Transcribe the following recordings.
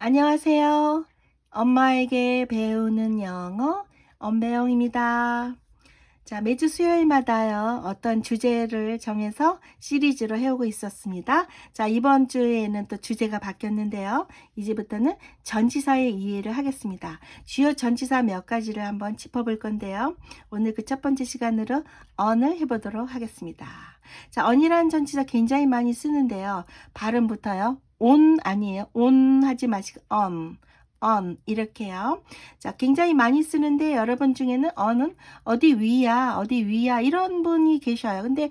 안녕하세요. 엄마에게 배우는 영어 엄배영입니다. 자, 매주 수요일마다요, 어떤 주제를 정해서 시리즈로 해오고 있었습니다. 자, 이번 주에는 또 주제가 바뀌었는데요. 이제부터는 전치사의 이해를 하겠습니다. 주요 전치사 몇 가지를 한번 짚어볼 건데요. 오늘 그 첫 번째 시간으로 on을 해보도록 하겠습니다. 자, on이라는 전치사 굉장히 많이 쓰는데요. 발음부터요. on 아니에요. on 하지 마시고 on 이렇게요. 자, 굉장히 많이 쓰는데 여러분 중에는 on은 어디 위야 이런 분이 계셔요. 근데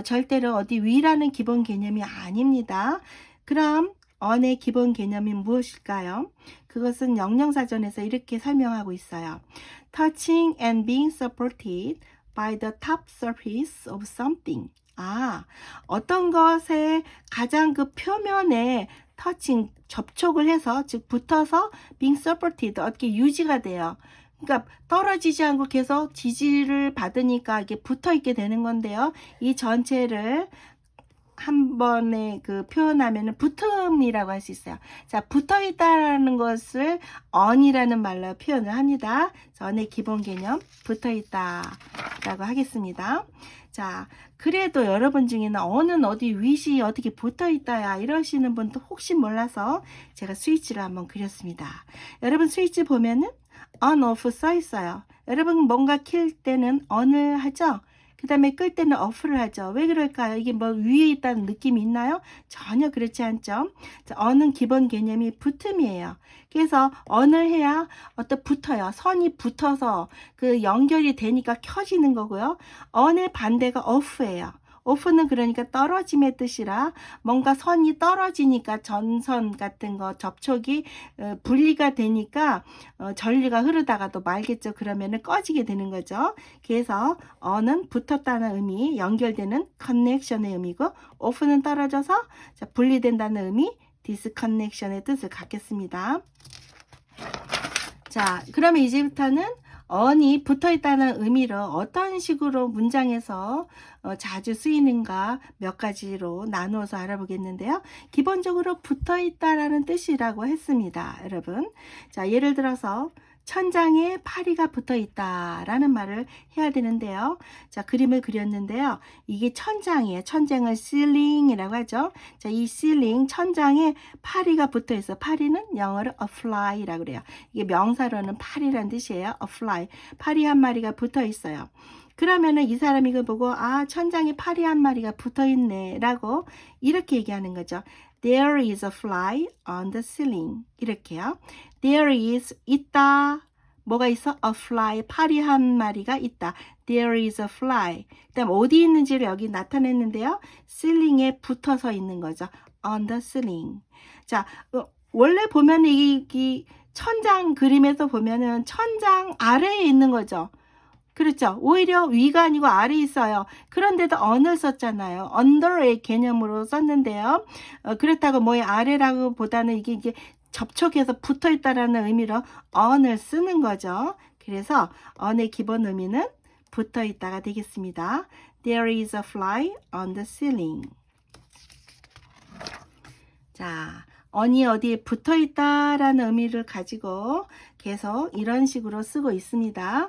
절대로 어디 위라는 기본 개념이 아닙니다. 그럼 on의 기본 개념이 무엇일까요? 그것은 영영사전에서 이렇게 설명하고 있어요. Touching and being supported by the top surface of something. 어떤 것의 가장 그 표면에 터칭, 접촉을 해서, 즉 붙어서 being supported, 어떻게 유지가 돼요. 그러니까 떨어지지 않고 계속 지지를 받으니까 이게 붙어 있게 되는 건데요. 이 전체를 한 번에 그 표현하면은 붙음이라고 할 수 있어요. 자, 붙어 있다라는 것을 on이라는 말로 표현을 합니다. on의 기본 개념 붙어 있다라고 하겠습니다. 자, 그래도 여러분 중에는 on은 어디 위시 어떻게 붙어 있다야 이러시는 분도 혹시 몰라서 제가 스위치를 한번 그렸습니다. 여러분 스위치 보면은 on, off 써 있어요. 여러분 뭔가 킬 때는 on을 하죠? 그 다음에 끌 때는 off를 하죠. 왜 그럴까요? 이게 뭐 위에 있다는 느낌이 있나요? 전혀 그렇지 않죠. 자, on은 기본 개념이 붙음이에요. 그래서 on을 해야 어떤 붙어요. 선이 붙어서 그 연결이 되니까 켜지는 거고요. on의 반대가 off예요. off는 그러니까 떨어짐의 뜻이라 뭔가 선이 떨어지니까 전선 같은 거 접촉이 분리가 되니까 전류가 흐르다가도 말겠죠. 그러면은 꺼지게 되는 거죠. 그래서 on은 붙었다는 의미, 연결되는 connection의 의미고 off는 떨어져서 분리된다는 의미, disconnection의 뜻을 갖겠습니다. 자, 그러면 이제부터는 on이 붙어 있다는 의미로 어떤 식으로 문장에서 자주 쓰이는가 몇 가지로 나누어서 알아보겠는데요. 기본적으로 붙어 있다라는 뜻이라고 했습니다. 여러분. 자, 예를 들어서 천장에 파리가 붙어 있다라는 말을 해야 되는데요. 자, 그림을 그렸는데요. 이게 천장이에요. 천장을 ceiling이라고 하죠. 자, 이 ceiling 천장에 파리가 붙어 있어. 파리는 영어로 a fly라고 그래요. 이게 명사로는 파리란 뜻이에요. a fly. 파리 한 마리가 붙어 있어요. 그러면은 이 사람이 이거 보고 천장에 파리 한 마리가 붙어 있네 라고 이렇게 얘기하는 거죠. There is a fly on the ceiling. 이렇게요. There is 있다. 뭐가 있어? A fly. 파리 한 마리가 있다. There is a fly. 그다음 어디 있는지를 여기 나타냈는데요. ceiling에 붙어서 있는 거죠. On the ceiling. 자, 원래 보면 이 천장 그림에서 보면은 천장 아래에 있는 거죠. 그렇죠. 오히려 위가 아니고 아래에 있어요. 그런데도 on을 썼잖아요. under의 개념으로 썼는데요. 그렇다고 뭐의 아래라고 보다는 이게 접촉해서 붙어 있다라는 의미로 on을 쓰는 거죠. 그래서 on의 기본 의미는 붙어 있다가 되겠습니다. There is a fly on the ceiling. 자, on이 어디에 붙어 있다라는 의미를 가지고 계속 이런 식으로 쓰고 있습니다.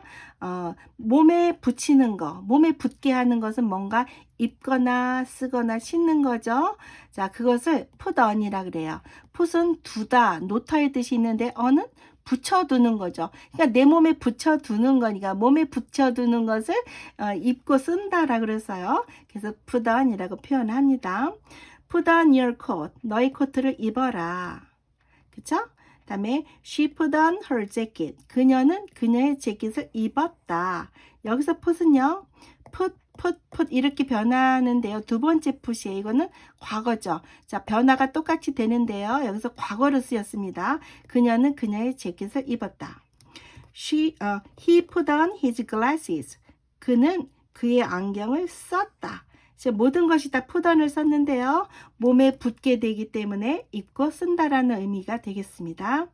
몸에 붙이는 거, 몸에 붙게 하는 것은 뭔가 입거나 쓰거나 씻는 거죠. 자, 그것을 put on이라 그래요. put은 두다, 놓다의 뜻이 있는데 on은 붙여두는 거죠. 그러니까 내 몸에 붙여두는 거니까 몸에 붙여두는 것을 입고 쓴다라 그랬어요. 그래서 put on이라고 표현합니다. Put on your coat. 너의 코트를 입어라. 그쵸? 그 다음에 she put on her jacket. 그녀는 그녀의 재킷을 입었다. 여기서 put은요. put 이렇게 변하는데요. 두 번째 put이에요. 이거는 과거죠. 자, 변화가 똑같이 되는데요. 여기서 과거로 쓰였습니다. 그녀는 그녀의 재킷을 입었다. He put on his glasses. 그는 그의 안경을 썼다. 모든 것이 다 put on을 썼는데요. 몸에 붙게 되기 때문에 입고 쓴다라는 의미가 되겠습니다.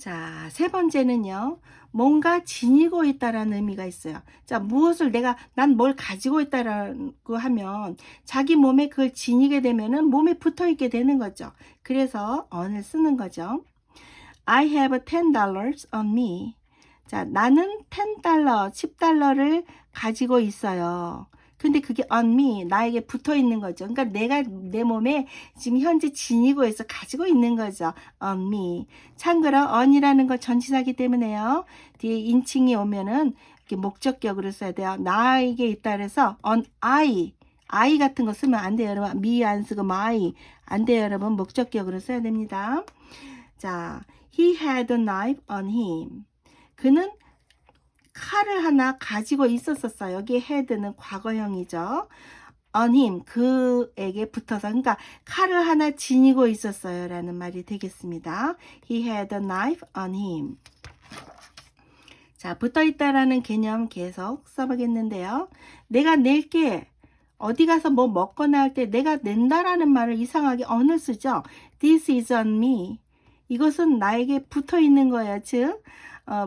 자, 세 번째는요. 뭔가 지니고 있다라는 의미가 있어요. 자, 무엇을 난 뭘 가지고 있다라고 하면 자기 몸에 그걸 지니게 되면은 몸에 붙어 있게 되는 거죠. 그래서 on을 쓰는 거죠. I have $10 on me. 자, 나는 $10, $10를 가지고 있어요. 근데 그게 on me, 나에게 붙어 있는 거죠. 그러니까 내가 내 몸에 지금 현재 지니고 있어 가지고 있는 거죠. on me. 참고로 on이라는 건 전치사기 때문에요. 뒤에 인칭이 오면은 이렇게 목적격으로 써야 돼요. 나에게 있다 그래서 on I 같은 거 쓰면 안 돼요, 여러분. me 안 쓰고 my 안 돼요, 여러분. 목적격으로 써야 됩니다. 자, he had a knife on him. 그는 칼을 하나 가지고 있었어요. 여기 had는 과거형이죠. on him, 그에게 붙어서, 그러니까 칼을 하나 지니고 있었어요 라는 말이 되겠습니다. He had a knife on him. 자, 붙어있다라는 개념 계속 써보겠는데요. 내가 낼게. 어디 가서 뭐 먹거나 할 때 내가 낸다라는 말을 이상하게 on을 쓰죠. This is on me. 이것은 나에게 붙어 있는 거예요. 즉,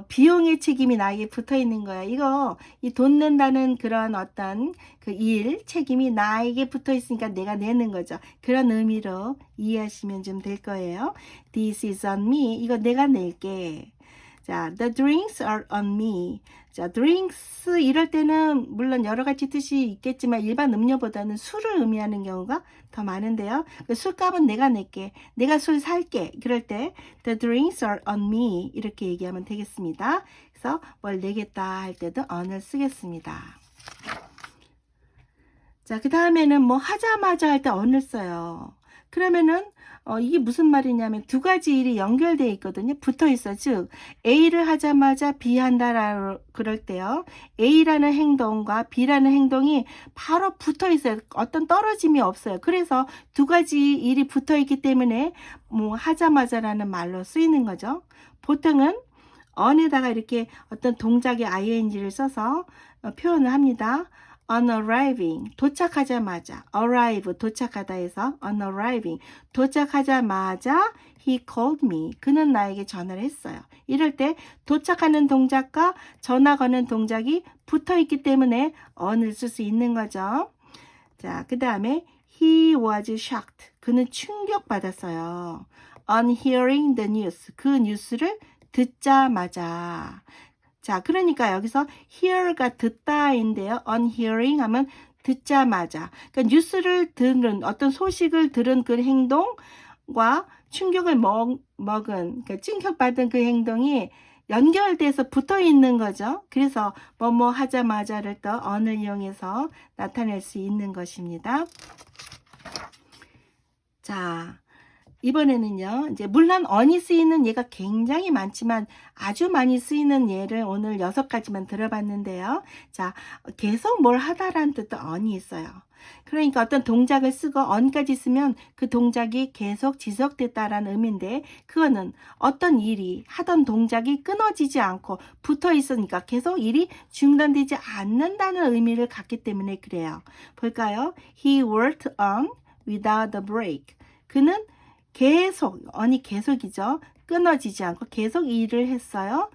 비용의 책임이 나에게 붙어 있는 거야. 이 돈 낸다는 그런 어떤 그 일, 책임이 나에게 붙어 있으니까 내가 내는 거죠. 그런 의미로 이해하시면 좀 될 거예요. This is on me. 이거 내가 낼게. 자, the drinks are on me. 자, drinks 이럴 때는 물론 여러 가지 뜻이 있겠지만 일반 음료보다는 술을 의미하는 경우가 더 많은데요. 그 술값은 내가 낼게. 내가 술 살게. 그럴 때 the drinks are on me 이렇게 얘기하면 되겠습니다. 그래서 뭘 내겠다 할 때도 on을 쓰겠습니다. 자, 그 다음에는 뭐 하자마자 할 때 on을 써요. 그러면은 이게 무슨 말이냐면 두 가지 일이 연결되어 있거든요. 붙어 있어. 즉 A를 하자마자 B 한다라 그럴 때요. A라는 행동과 B라는 행동이 바로 붙어 있어요. 어떤 떨어짐이 없어요. 그래서 두 가지 일이 붙어 있기 때문에 뭐 하자마자라는 말로 쓰이는 거죠. 보통은 on에다가 이렇게 어떤 동작의 ing를 써서 표현을 합니다. on arriving, 도착하자마자, arrive, 도착하다 해서 on arriving, 도착하자마자 he called me, 그는 나에게 전화를 했어요. 이럴 때 도착하는 동작과 전화 거는 동작이 붙어 있기 때문에 on을 쓸 수 있는 거죠. 자, 그 다음에 he was shocked, 그는 충격받았어요. on hearing the news, 그 뉴스를 듣자마자. 자, 그러니까 여기서 hear가 듣다인데요. on hearing 하면 듣자마자. 그러니까 뉴스를 들은, 어떤 소식을 들은 그 행동과 충격을 먹은, 그러니까 충격받은 그 행동이 연결돼서 붙어 있는 거죠. 그래서 뭐뭐 하자마자를 또 on을 이용해서 나타낼 수 있는 것입니다. 자, 이번에는요, 이제 물론 on이 쓰이는 예가 굉장히 많지만 아주 많이 쓰이는 예를 오늘 6가지만 들어봤는데요. 자, 계속 뭘 하다라는 뜻도 on이 있어요. 그러니까 어떤 동작을 쓰고 on까지 쓰면 그 동작이 계속 지속됐다라는 의미인데, 그거는 어떤 일이 하던 동작이 끊어지지 않고 붙어 있으니까 계속 일이 중단되지 않는다는 의미를 갖기 때문에 그래요. 볼까요? He worked on without a break. 그는 계속, on이 계속이죠. 끊어지지 않고 계속 일을 했어요.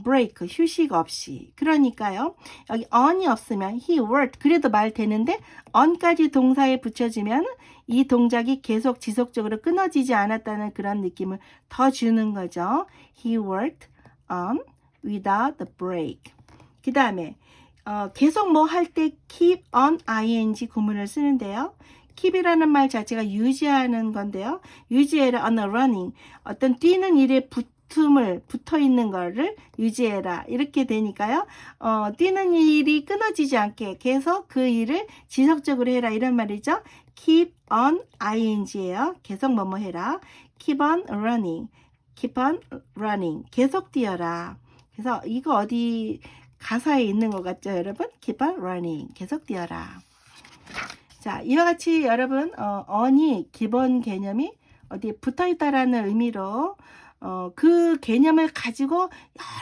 break, 휴식 없이. 그러니까요. 여기 on이 없으면 he worked, 그래도 말 되는데 on까지 동사에 붙여지면 이 동작이 계속 지속적으로 끊어지지 않았다는 그런 느낌을 더 주는 거죠. He worked on without a break. 그 다음에 계속 뭐 할 때 keep on ing 구문을 쓰는데요. keep이라는 말 자체가 유지하는 건데요. 유지해라, on a running. 어떤 뛰는 일에 붙어 있는 거를 유지해라. 이렇게 되니까요. 뛰는 일이 끊어지지 않게 계속 그 일을 지속적으로 해라. 이런 말이죠. keep on ing예요. 계속 뭐뭐 해라. keep on running. keep on running. 계속 뛰어라. 그래서 이거 어디 가사에 있는 것 같죠, 여러분? keep on running. 계속 뛰어라. 자, 이와 같이 여러분 on이 기본 개념이 어디에 붙어있다라는 의미로 그 개념을 가지고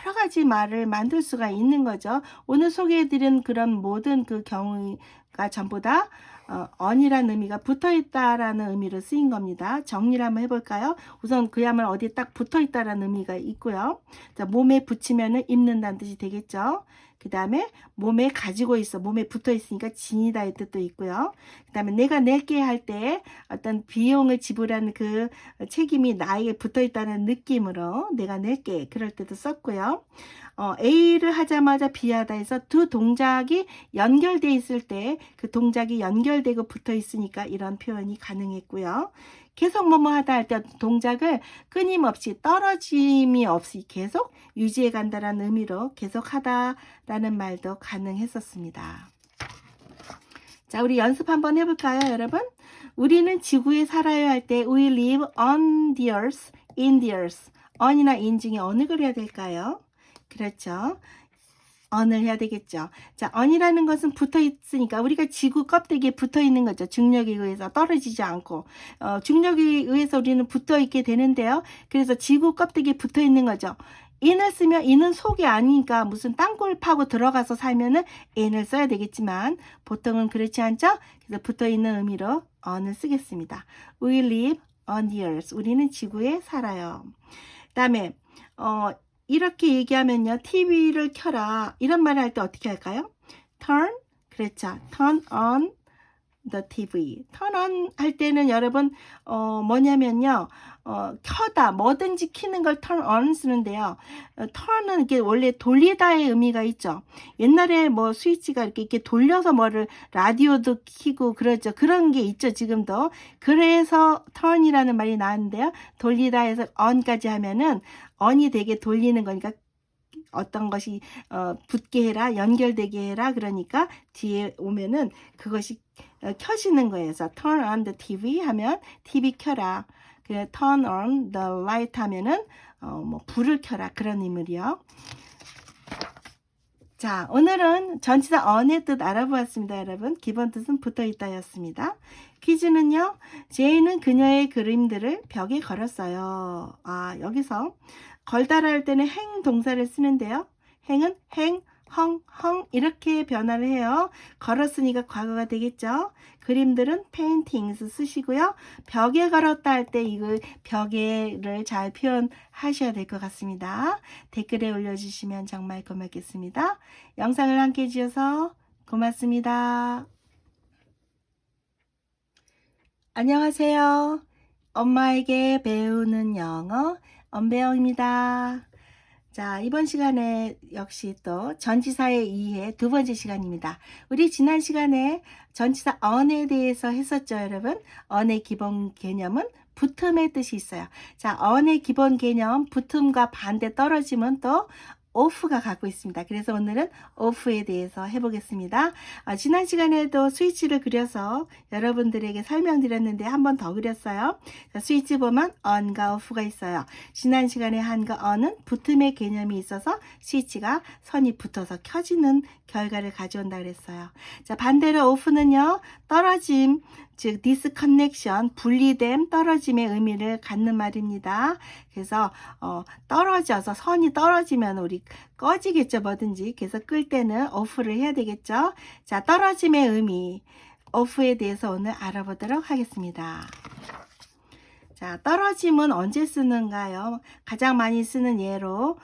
여러 가지 말을 만들 수가 있는 거죠. 오늘 소개해드린 그런 모든 그 경우가 전부 다 on이라는 의미가 붙어있다라는 의미로 쓰인 겁니다. 정리를 한번 해볼까요? 우선 그야말로 어디에 딱 붙어있다라는 의미가 있고요. 자, 몸에 붙이면은 입는다는 뜻이 되겠죠. 그 다음에 몸에 가지고 있어, 몸에 붙어 있으니까 지니다의 뜻도 있고요. 그 다음에 내가 낼게 할 때 어떤 비용을 지불하는 그 책임이 나에게 붙어 있다는 느낌으로 내가 낼게, 그럴 때도 썼고요. A를 하자마자 B 하다 해서 두 동작이 연결되어 있을 때 그 동작이 연결되고 붙어 있으니까 이런 표현이 가능했고요. 계속 뭐뭐 하다 할 때 동작을 끊임없이 떨어짐이 없이 계속 유지해 간다라는 의미로 계속 하다라는 말도 가능했었습니다. 자, 우리 연습 한번 해볼까요, 여러분? 우리는 지구에 살아야 할 때 we live on the earth, in the earth. on이나 in 중에 어느 걸 해야 될까요? 그렇죠. on을 해야 되겠죠. 자, on이라는 것은 붙어 있으니까 우리가 지구 껍데기에 붙어 있는 거죠. 중력에 의해서 떨어지지 않고. 중력에 의해서 우리는 붙어 있게 되는데요. 그래서 지구 껍데기에 붙어 있는 거죠. in을 쓰면 in은 속이 아니니까 무슨 땅굴 파고 들어가서 살면은 in을 써야 되겠지만 보통은 그렇지 않죠? 그래서 붙어 있는 의미로 on을 쓰겠습니다. We live on the earth. 우리는 지구에 살아요. 그다음에 이렇게 얘기하면요. TV를 켜라. 이런 말을 할 때 어떻게 할까요? turn, 그렇죠. turn on the TV. turn on 할 때는 여러분 뭐냐면요. 켜다, 뭐든지 키는 걸 turn on 쓰는데요. turn은 이게 원래 돌리다의 의미가 있죠. 옛날에 뭐 스위치가 이렇게 돌려서 뭐를 라디오도 키고 그러죠. 그런 게 있죠. 지금도. 그래서 turn이라는 말이 나왔는데요. 돌리다 해서 on까지 하면은 on이 되게 돌리는 거니까 어떤 것이 붙게 해라, 연결되게 해라, 그러니까 뒤에 오면은 그것이 켜지는 거예요. 그래서 turn on the TV 하면 TV 켜라. 그래, turn on the light 하면은 뭐 불을 켜라, 그런 의미요. 자, 오늘은 전치사 on의 뜻 알아보았습니다, 여러분. 기본 뜻은 붙어있다였습니다. 퀴즈는요, 제이는 그녀의 그림들을 벽에 걸었어요. 여기서 걸다라 할 때는 행 동사를 쓰는데요. 행은 행, 헝 이렇게 변화를 해요. 걸었으니까 과거가 되겠죠. 그림들은 paintings 쓰시고요. 벽에 걸었다 할 때 이거 벽에를 잘 표현하셔야 될 것 같습니다. 댓글에 올려주시면 정말 고맙겠습니다. 영상을 함께 해주셔서 고맙습니다. 안녕하세요. 엄마에게 배우는 영어 엄배영입니다. 자, 이번 시간에 역시 또 전치사의 이해 두 번째 시간입니다. 우리 지난 시간에 전치사 on에 대해서 했었죠, 여러분. on의 기본 개념은 붙음의 뜻이 있어요. 자, on의 기본 개념, 붙음과 반대 떨어짐은 또 off가 갖고 있습니다. 그래서 오늘은 off에 대해서 해보겠습니다. 지난 시간에도 스위치를 그려서 여러분들에게 설명드렸는데 한 번 더 그렸어요. 자, 스위치 보면 on과 off가 있어요. 지난 시간에 한과 on은 붙음의 개념이 있어서 스위치가 선이 붙어서 켜지는 결과를 가져온다 그랬어요. 자, 반대로 off는요, 떨어짐, 즉 disconnection, 분리됨, 떨어짐의 의미를 갖는 말입니다. 그래서 떨어져서 선이 떨어지면 우리 꺼지겠죠, 뭐든지. 그래서 끌 때는 off를 해야 되겠죠. 자, 떨어짐의 의미, off에 대해서 오늘 알아보도록 하겠습니다. 자, 떨어짐은 언제 쓰는가요? 가장 많이 쓰는 예로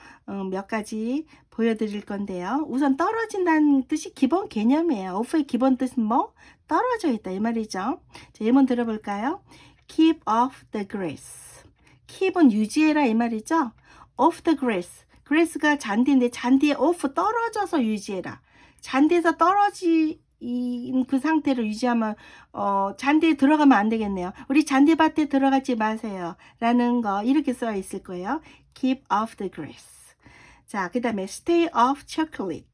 몇 가지 보여드릴 건데요. 우선 떨어진다는 뜻이 기본 개념이에요. off의 기본 뜻은 뭐? 떨어져 있다, 이 말이죠. 자, 예문 들어볼까요? Keep off the grass. keep은 유지해라, 이 말이죠. off the grass. grass가 잔디인데 잔디에 off 떨어져서 유지해라. 잔디에서 떨어진 그 상태를 유지하면 잔디에 들어가면 안 되겠네요. 우리 잔디밭에 들어가지 마세요 라는 거 이렇게 써 있을 거예요. Keep off the grass. 자, 그 다음에 stay off chocolate.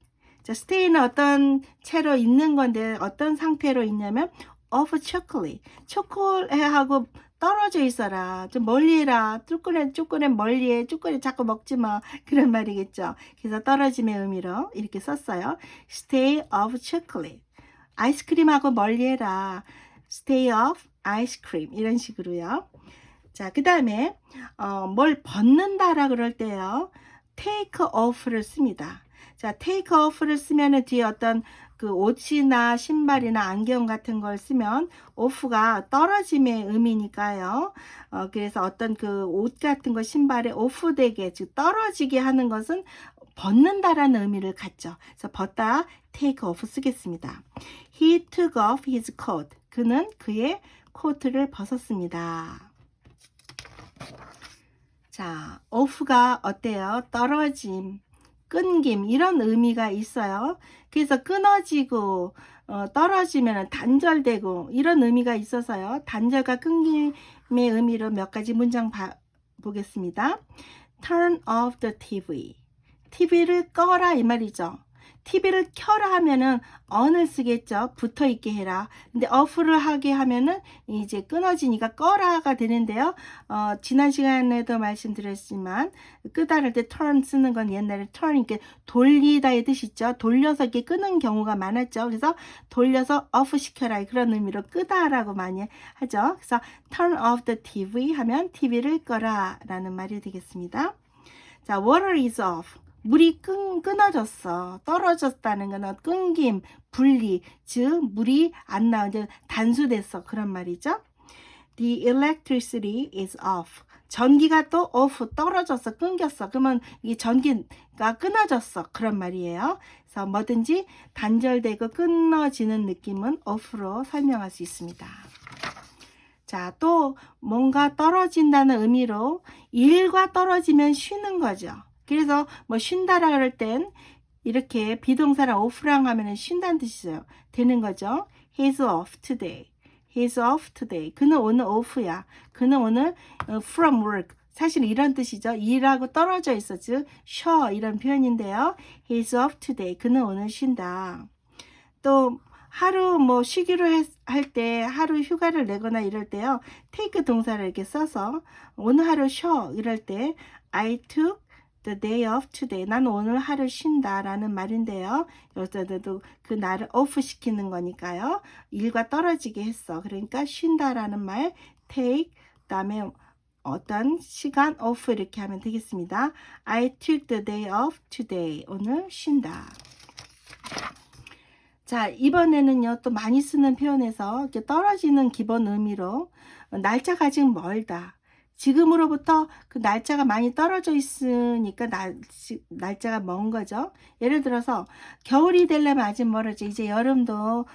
자, stay는 어떤 채로 있는 건데 어떤 상태로 있냐면 off chocolate. 초콜릿하고 떨어져 있어라. 좀 멀리 해라. 초콜릿 멀리해. 초콜릿 자꾸 먹지 마. 그런 말이겠죠. 그래서 떨어짐의 의미로 이렇게 썼어요. Stay off chocolate. 아이스크림하고 멀리 해라. Stay off ice cream. 이런 식으로요. 자, 그 다음에 뭘 벗는다라 그럴 때요. take off를 씁니다. 자, take off를 쓰면은 뒤에 어떤 그 옷이나 신발이나 안경 같은 걸 쓰면 off가 떨어짐의 의미니까요. 그래서 어떤 그 옷 같은 거 신발에 off되게, 즉 떨어지게 하는 것은 벗는다라는 의미를 갖죠. 그래서 벗다 take off 쓰겠습니다. He took off his coat. 그는 그의 코트를 벗었습니다. 자, off가 어때요? 떨어짐, 끊김 이런 의미가 있어요. 그래서 끊어지고 떨어지면 단절되고 이런 의미가 있어서요. 단절과 끊김의 의미로 몇 가지 문장 보겠습니다. Turn off the TV. TV를 꺼라 이 말이죠. TV를 켜라 하면은 on을 쓰겠죠. 붙어 있게 해라. 근데 off를 하게 하면은 이제 끊어지니까 꺼라가 되는데요. 지난 시간에도 말씀드렸지만 끄다 할 때 turn 쓰는 건 옛날에 turn 이렇게 돌리다의 뜻이죠. 돌려서 이렇게 끄는 경우가 많았죠. 그래서 돌려서 off 시켜라 그런 의미로 끄다라고 많이 하죠. 그래서 turn off the TV 하면 TV를 꺼라 라는 말이 되겠습니다. 자, water is off. 물이 끊어졌어. 떨어졌다는 건 끊김, 분리, 즉 물이 안 나오죠. 단수됐어. 그런 말이죠. The electricity is off. 전기가 또 off, 떨어졌어, 끊겼어. 그러면 이 전기가 끊어졌어. 그런 말이에요. 그래서 뭐든지 단절되고 끊어지는 느낌은 off로 설명할 수 있습니다. 자, 또 뭔가 떨어진다는 의미로 일과 떨어지면 쉬는 거죠. 그래서 뭐 쉰다라 그럴 땐 이렇게 비동사랑 off랑 하면은 쉰다는 뜻이죠. 되는 거죠. He's off today. He's off today. 그는 오늘 off야. 그는 오늘 from work. 사실 이런 뜻이죠. 일하고 떨어져 있어. 즉 쉬어 이런 표현인데요. He's off today. 그는 오늘 쉰다. 또 하루 뭐 쉬기로 할 때 하루 휴가를 내거나 이럴 때요. take 동사를 이렇게 써서 오늘 하루 쉬어 이럴 때 I took the day off today. 난 오늘 하루 쉰다 라는 말인데요. 여기서도 그 날을 off 시키는 거니까요. 일과 떨어지게 했어. 그러니까 쉰다 라는 말 take 다음에 어떤 시간 off 이렇게 하면 되겠습니다. I took the day off today. 오늘 쉰다. 자, 이번에는요, 또 많이 쓰는 표현에서 이렇게 떨어지는 기본 의미로 날짜가 아직 멀다. 지금으로부터 그 날짜가 많이 떨어져 있으니까 날짜가 먼 거죠. 예를 들어서 겨울이 되려면 아직 멀었죠. 이제 여름도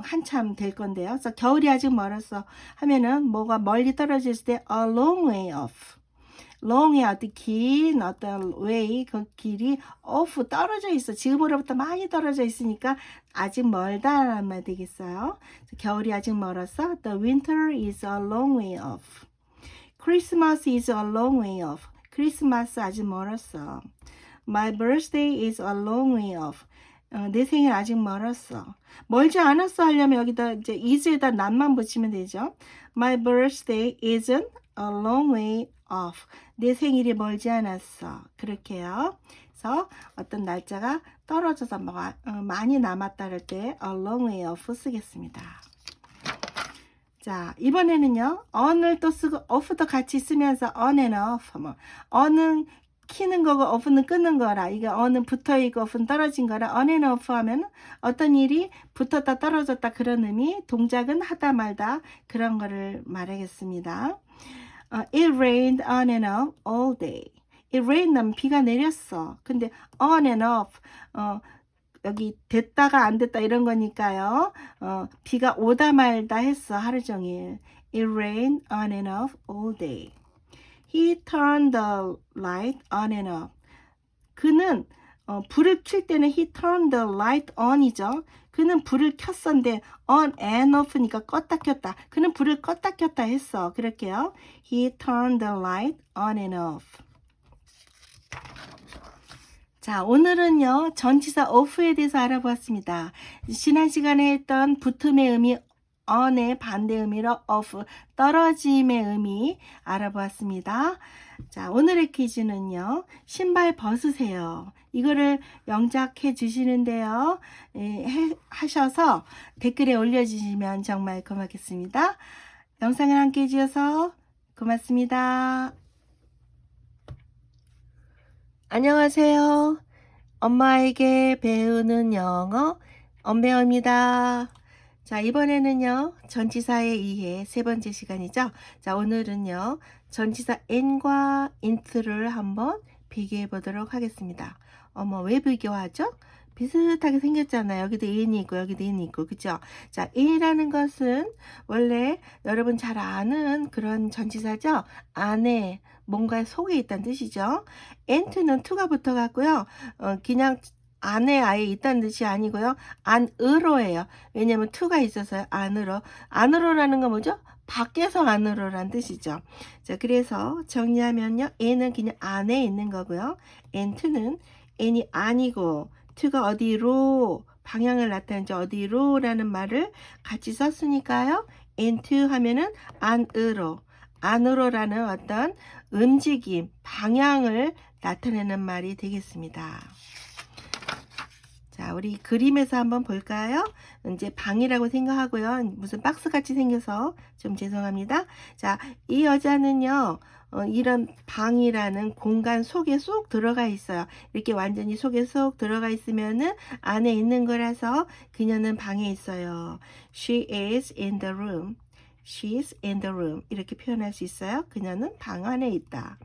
한참 될 건데요. 그래서 겨울이 아직 멀었어 하면은 뭐가 멀리 떨어져 있을 때 a long way off. long의 어떤 긴 어떤 way 그 길이 off 떨어져 있어. 지금으로부터 많이 떨어져 있으니까 아직 멀다라는 말 되겠어요. 겨울이 아직 멀었어. The winter is a long way off. Christmas is a long way off. 크리스마스 아직 멀었어. My birthday is a long way off. 내 생일 아직 멀었어. 멀지 않았어 하려면 여기다 이제 is에다 not만 붙이면 되죠. My birthday isn't a long way off. 내 생일이 멀지 않았어. 그렇게요. 그래서 어떤 날짜가 떨어져서 많이 남았다 할 때 a long way off 쓰겠습니다. 자, 이번에는요. on을 또 쓰고 off도 같이 쓰면서 on and off. on은 키는 거고 off는 끄는 거라. 이게 on은 붙어있고 off는 떨어진 거라. on and off 하면 어떤 일이 붙었다 떨어졌다 그런 의미, 동작은 하다 말다 그런 거를 말하겠습니다. It rained on and off all day. It rained 하면 비가 내렸어. 근데 on and off 여기 됐다가 안 됐다 이런 거니까요. 비가 오다 말다 했어. 하루 종일. It rained on and off all day. He turned the light on and off. 그는 불을 켤 때는 he turned the light on이죠. 그는 불을 켰었는데 on and off니까 껐다 켰다. 그는 불을 껐다 켰다 했어. 그럴게요. He turned the light on and off. 자, 오늘은요. 전치사 off에 대해서 알아보았습니다. 지난 시간에 했던 붙음의 의미 on의 반대 의미로 off, 떨어짐의 의미 알아보았습니다. 자, 오늘의 퀴즈는요. 신발 벗으세요. 이거를 영작해 주시는데요. 하셔서 댓글에 올려주시면 정말 고맙겠습니다. 영상을 함께 해주셔서 고맙습니다. 안녕하세요. 엄마에게 배우는 영어 엄배어입니다. 자, 이번에는요, 전치사에 의해 세 번째 시간이죠. 자, 오늘은요, 전치사 n과 int를 한번 비교해 보도록 하겠습니다. 어머, 왜 비교하죠? 비슷하게 생겼잖아요. 여기도 n이 있고, 여기도 n이 있고, 그죠? 자, n이라는 것은 원래 여러분 잘 아는 그런 전치사죠? 안에, 뭔가 속에 있다는 뜻이죠. n는 to가 붙어갖고요, 그냥 안에 아예 있다는 뜻이 아니고요. 안으로예요. 왜냐면 to가 있어서요. 안으로. 안으로라는 건 뭐죠? 밖에서 안으로란 뜻이죠. 자, 그래서 정리하면요. n은 그냥 안에 있는 거고요. n2는 n이 아니고 to가 어디로 방향을 나타내지 어디로라는 말을 같이 썼으니까요. n2 하면은 안으로. 안으로라는 어떤 움직임, 방향을 나타내는 말이 되겠습니다. 자, 우리 그림에서 한번 볼까요? 이제 방이라고 생각하고요. 무슨 박스같이 생겨서 좀 죄송합니다. 자, 이 여자는요, 이런 방이라는 공간 속에 쏙 들어가 있어요. 이렇게 완전히 속에 쏙 들어가 있으면은 안에 있는 거라서 그녀는 방에 있어요. She is in the room. She is in the room. 이렇게 표현할 수 있어요. 그녀는 방 안에 있다.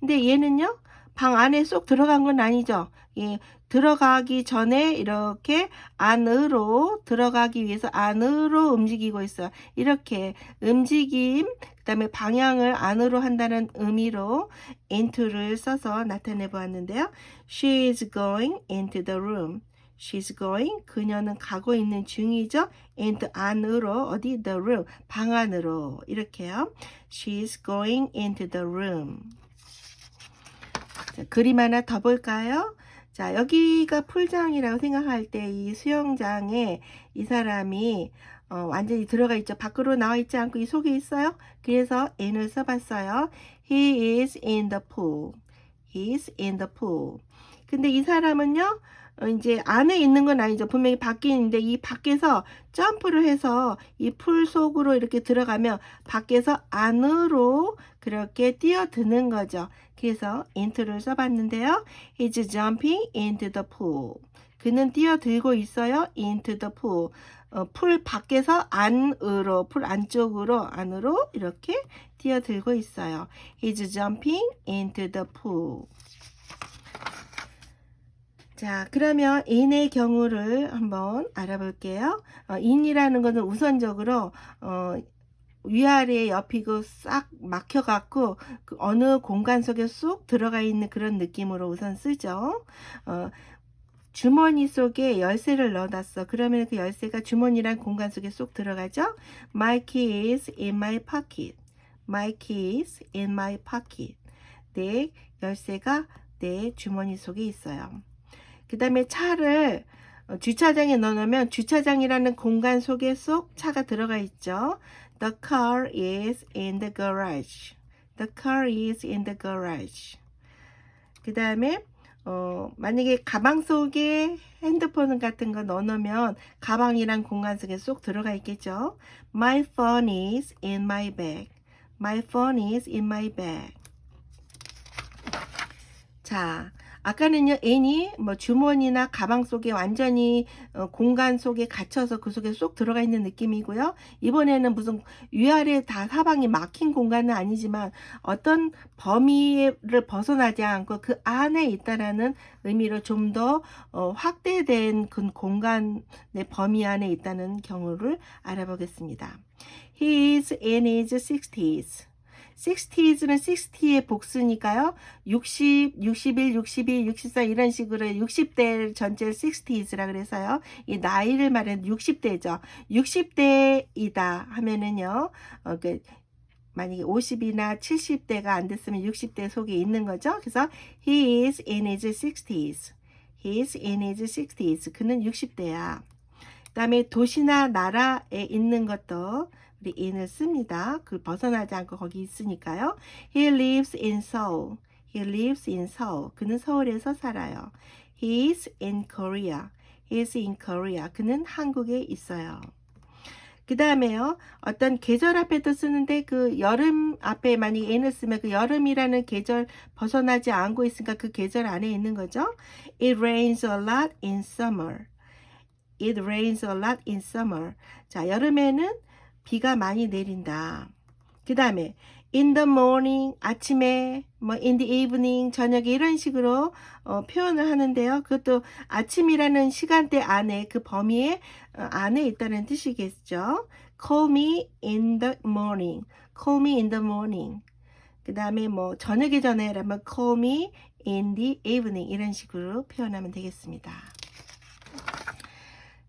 근데 얘는요, 방 안에 쏙 들어간 건 아니죠. 예, 들어가기 전에 이렇게 안으로 들어가기 위해서 안으로 움직이고 있어요. 이렇게 움직임, 그 다음에 방향을 안으로 한다는 의미로 into를 써서 나타내 보았는데요. She is going into the room. She's going, 그녀는 가고 있는 중이죠. into 안으로, 어디? the room, 방 안으로. 이렇게요. She's going into the room. 자, 그림 하나 더 볼까요? 자, 여기가 풀장이라고 생각할 때 이 수영장에 이 사람이 완전히 들어가 있죠. 밖으로 나와 있지 않고 이 속에 있어요. 그래서 n을 써봤어요. He is in the pool. He is in the pool. 근데 이 사람은요, 이제 안에 있는 건 아니죠. 분명히 밖에 있는데 이 밖에서 점프를 해서 이 풀 속으로 이렇게 들어가면 밖에서 안으로 그렇게 뛰어드는 거죠. 그래서 into를 써봤는데요. He's jumping into the pool. 그는 뛰어들고 있어요. into the pool. 풀 밖에서 안으로, 풀 안쪽으로, 안으로 이렇게 뛰어들고 있어요. He's jumping into the pool. 자, 그러면 in의 경우를 한번 알아볼게요. in이라는 것은 우선적으로 위아래 옆이고 싹 막혀갖고 그 어느 공간 속에 쏙 들어가 있는 그런 느낌으로 우선 쓰죠. 주머니 속에 열쇠를 넣어놨어. 그러면 그 열쇠가 주머니란 공간 속에 쏙 들어가죠. My key is in my pocket. My key is in my pocket. 내 열쇠가 내 주머니 속에 있어요. 그 다음에 차를 주차장에 넣어놓으면 주차장이라는 공간 속에 쏙 차가 들어가 있죠. The car is in the garage. The car is in the garage. 그 다음에 만약에 가방 속에 핸드폰 같은 거 넣어놓으면 가방이란 공간 속에 쏙 들어가 있겠죠. My phone is in my bag. My phone is in my bag. 자, 아까는요, n이 뭐 주머니나 가방 속에 완전히 공간 속에 갇혀서 그 속에 쏙 들어가 있는 느낌이고요. 이번에는 무슨 위아래 다 사방이 막힌 공간은 아니지만 어떤 범위를 벗어나지 않고 그 안에 있다라는 의미로 좀 더 확대된 그 공간의 범위 안에 있다는 경우를 알아보겠습니다. He is in his 60s. 60s는 60의 복수니까요. 60, 61, 62, 64 이런 식으로 60대 전체를 60s라 그래서요. 이 나이를 말하는 60대죠. 60대이다 하면은요. 만약에 50이나 70대가 안 됐으면 60대 속에 있는 거죠. 그래서 he is in his 60s. He is in his 60s. 그는 60대야. 그 다음에 도시나 나라에 있는 것도 우리 in을 씁니다. 그 벗어나지 않고 거기 있으니까요. He lives in Seoul. He lives in Seoul. 그는 서울에서 살아요. He is in Korea. He is in Korea. 그는 한국에 있어요. 그 다음에요. 어떤 계절 앞에도 쓰는데 그 여름 앞에 만약에 n을 쓰면 그 여름이라는 계절 벗어나지 않고 있으니까 그 계절 안에 있는 거죠. It rains a lot in summer. It rains a lot in summer. 자, 여름에는 비가 많이 내린다. 그 다음에 in the morning, 아침에, 뭐 in the evening, 저녁에 이런 식으로 표현을 하는데요. 그것도 아침이라는 시간대 안에 그 범위에 안에 있다는 뜻이겠죠. Call me in the morning. Call me in the morning. 그 다음에 뭐 저녁에 전화라면 call me in the evening 이런 식으로 표현하면 되겠습니다.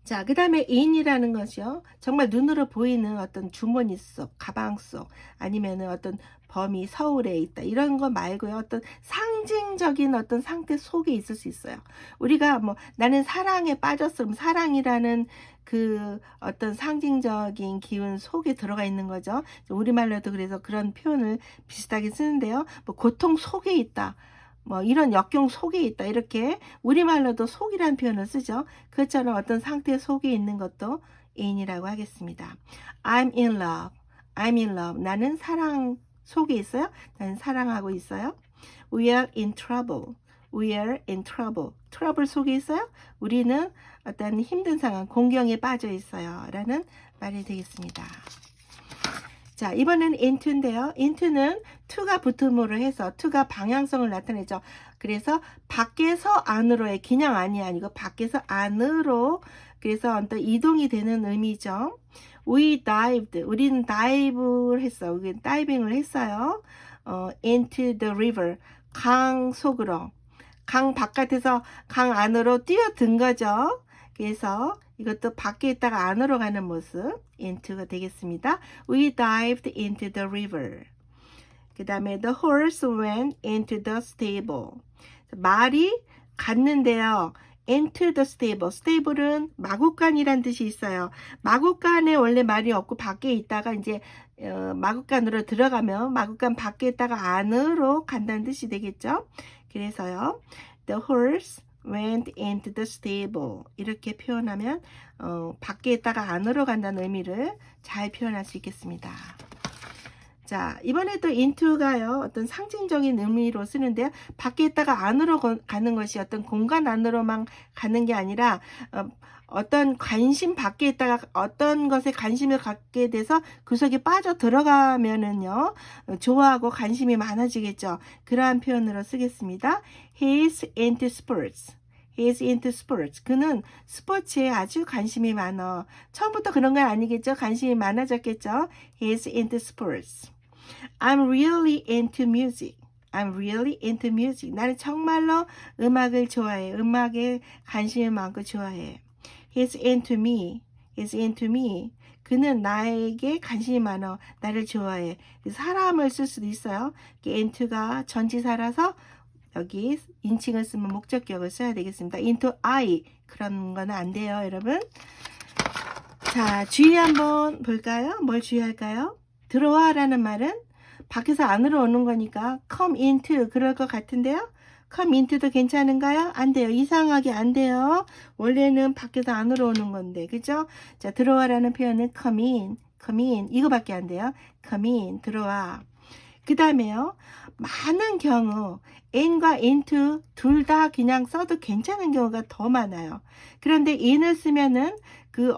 자, 그 다음에 in이라는 것이요. 정말 눈으로 보이는 어떤 주머니 속, 가방 속, 아니면 어떤 범위, 서울에 있다. 이런 거 말고요. 어떤 상징적인 어떤 상태 속에 있을 수 있어요. 우리가 뭐, 나는 사랑에 빠졌어. 그럼 사랑이라는 그 어떤 상징적인 기운 속에 들어가 있는 거죠. 우리말로도 그래서 그런 표현을 비슷하게 쓰는데요. 뭐, 고통 속에 있다. 뭐 이런 역경 속에 있다 이렇게 우리말로도 속이라는 표현을 쓰죠. 그것처럼 어떤 상태 속에 있는 것도 in이라고 하겠습니다. I'm in love. I'm in love. 나는 사랑 속에 있어요. 나는 사랑하고 있어요. We are in trouble. We are in trouble. 트러블 속에 있어요. 우리는 어떤 힘든 상황, 공경에 빠져 있어요. 라는 말이 되겠습니다. 자, 이번엔 into인데요. into는 to가 붙음으로 해서 to가 방향성을 나타내죠. 그래서 밖에서 안으로의 그냥 안이 아니고 밖에서 안으로 그래서 어떤 이동이 되는 의미죠. We dived. 우리는 다이브를 했어. 우리는 다이빙을 했어요. into the river. 강 속으로. 강 바깥에서 강 안으로 뛰어든 거죠. 그래서 이것도 밖에 있다가 안으로 가는 모습 into가 되겠습니다. We dived into the river. 그 다음에 the horse went into the stable. 말이 갔는데요. into the stable. stable은 마구간이란 뜻이 있어요. 마구간에 원래 말이 없고 밖에 있다가 이제 마구간으로 들어가면 마구간 밖에 있다가 안으로 간다는 뜻이 되겠죠. 그래서요. The horse went into the stable. 이렇게 표현하면 밖에 있다가 안으로 간다는 의미를 잘 표현할 수 있겠습니다. 자, 이번에도 into가요. 어떤 상징적인 의미로 쓰는데요. 밖에 있다가 안으로 가는 것이 어떤 공간 안으로만 가는 게 아니라 어떤 관심 밖에 있다가 어떤 것에 관심을 갖게 돼서 그 속에 빠져 들어가면은요. 좋아하고 관심이 많아지겠죠. 그러한 표현으로 쓰겠습니다. He is into sports. He is into sports. 그는 스포츠에 아주 관심이 많아. 처음부터 그런 건 아니겠죠. 관심이 많아졌겠죠. He is into sports. I'm really into music. I'm really into music. 나는 정말로 음악을 좋아해. 음악에 관심이 많고 좋아해. He's into me. He's into me. 그는 나에게 관심이 많아. 나를 좋아해. 사람을 쓸 수도 있어요. into가 전치사라서 여기 인칭을 쓰면 목적격을 써야 되겠습니다. into I. 그런 건 안 돼요, 여러분. 자, 주의 한번 볼까요? 뭘 주의할까요? 들어와 라는 말은 밖에서 안으로 오는 거니까 come into 그럴 것 같은데요. come into도 괜찮은가요? 안 돼요. 이상하게 안 돼요. 원래는 밖에서 안으로 오는 건데, 그죠? 자, 들어와라는 표현은 come in 이거밖에 안 돼요. come in, 들어와. 그 다음에요. 많은 경우 in과 into 둘 다 그냥 써도 괜찮은 경우가 더 많아요. 그런데 in을 쓰면은 그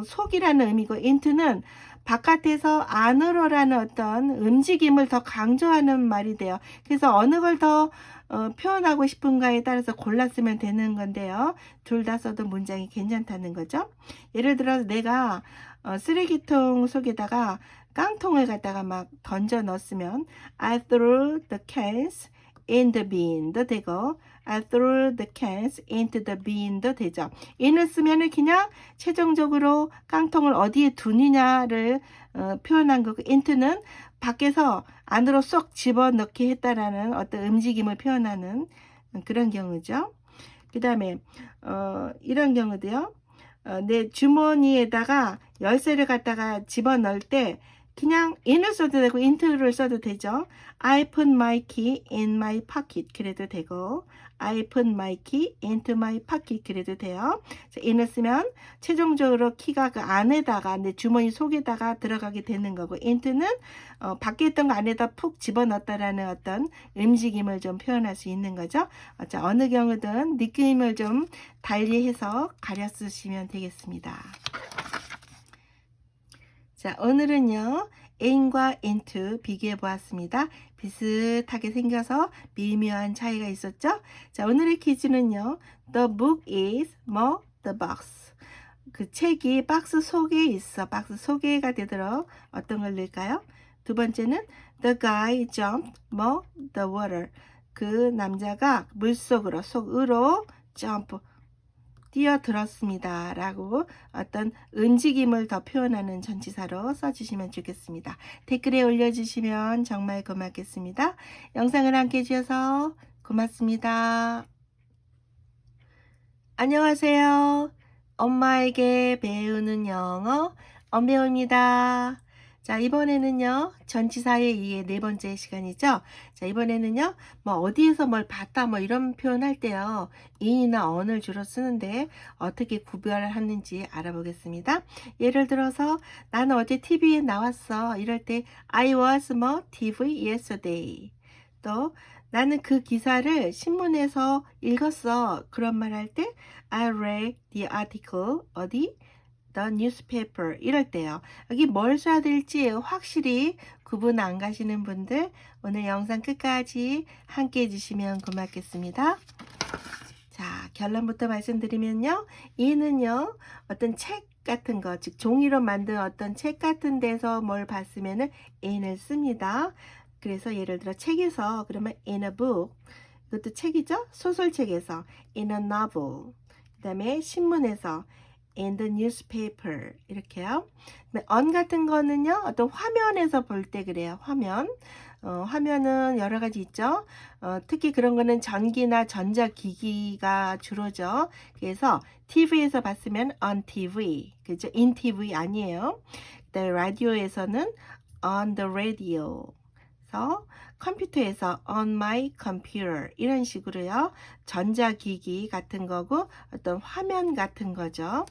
속이라는 의미고 into는 바깥에서 안으로라는 어떤 움직임을 더 강조하는 말이 돼요. 그래서 어느 걸 더 표현하고 싶은가에 따라서 골랐으면 되는 건데요. 둘 다 써도 문장이 괜찮다는 거죠. 예를 들어서 내가 쓰레기통 속에다가 깡통을 갖다가 막 던져 넣었으면 I threw the cans in the bin도 되고 I threw the cans into the bin도 되죠. in을 쓰면은 그냥 최종적으로 깡통을 어디에 두느냐를 표현한 거고 into는 밖에서 안으로 쏙 집어넣게 했다라는 어떤 움직임을 표현하는 그런 경우죠. 그 다음에 이런 경우도요. 내 주머니에다가 열쇠를 갖다가 집어넣을 때 그냥 in을 써도 되고 int를 써도 되죠. I put my key in my pocket 그래도 되고 I put my key into my pocket 그래도 돼요. 자, in을 쓰면 최종적으로 키가 그 안에다가 내 주머니 속에다가 들어가게 되는 거고 into는 밖에 있던 거 안에다 푹 집어넣었다라는 어떤 움직임을 좀 표현할 수 있는 거죠. 자, 어느 경우든 느낌을 좀 달리해서 가려 쓰시면 되겠습니다. 자, 오늘은요, in과 into 비교해 보았습니다. 비슷하게 생겨서 미묘한 차이가 있었죠? 자, 오늘의 퀴즈는요, the book is 뭐 the box. 그 책이 박스 속에 있어. 박스 속에가 되도록 어떤 걸 넣을까요? 두 번째는 the guy jumped 뭐 the water. 그 남자가 물속으로 속으로 jump 뛰어들었습니다 라고 어떤 움직임을 더 표현하는 전치사로 써주시면 좋겠습니다. 댓글에 올려주시면 정말 고맙겠습니다. 영상을 함께 해주셔서 고맙습니다. 안녕하세요. 엄마에게 배우는 영어 엄배우입니다. 자, 이번에는요, 전치사의 2의 네 번째 시간이죠. 자, 이번에는요, 뭐 어디에서 뭘 봤다 뭐 이런 표현할 때요, in이나 on을 주로 쓰는데 어떻게 구별하는지 알아보겠습니다. 예를 들어서 나는 어제 TV에 나왔어. 이럴 때 I was 뭐 TV yesterday. 또 나는 그 기사를 신문에서 읽었어. 그런 말 할 때 I read the article 어디? the newspaper 이럴 때요. 여기 뭘 써야 될지 확실히 구분 안 가시는 분들 오늘 영상 끝까지 함께 해주시면 고맙겠습니다. 자, 결론부터 말씀드리면요. 이는요, 어떤 책 같은 거, 즉 종이로 만든 어떤 책 같은 데서 뭘 봤으면은 in을 씁니다. 그래서 예를 들어 책에서 그러면 in a book 이것도 책이죠? 소설책에서 in a novel 그 다음에 신문에서 in the newspaper 이렇게요. on 같은 거는요 어떤 화면에서 볼 때 그래요. 화면은 여러 가지 있죠. 특히 그런 거는 전기나 전자기기가 주로죠. 그래서 TV에서 봤으면 on TV 그죠? in TV 아니에요. 그다음에 라디오에서는 on the radio 그래서 컴퓨터에서 on my computer 이런 식으로요. 전자기기 같은 거고 어떤 화면 같은 거죠.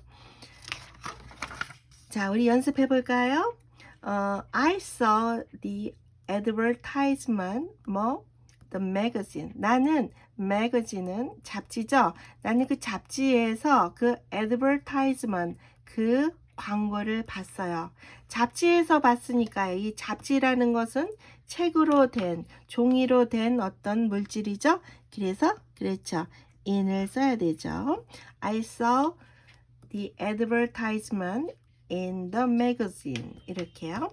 자, 우리 연습해 볼까요? I saw the advertisement 뭐 the magazine. 나는 magazine은 잡지죠. 나는 그 잡지에서 그 advertisement 그 광고를 봤어요. 잡지에서 봤으니까 이 잡지라는 것은 책으로 된 종이로 된 어떤 물질이죠. 그래서 그렇죠. in을 써야 되죠. I saw the advertisement in the magazine 이렇게요.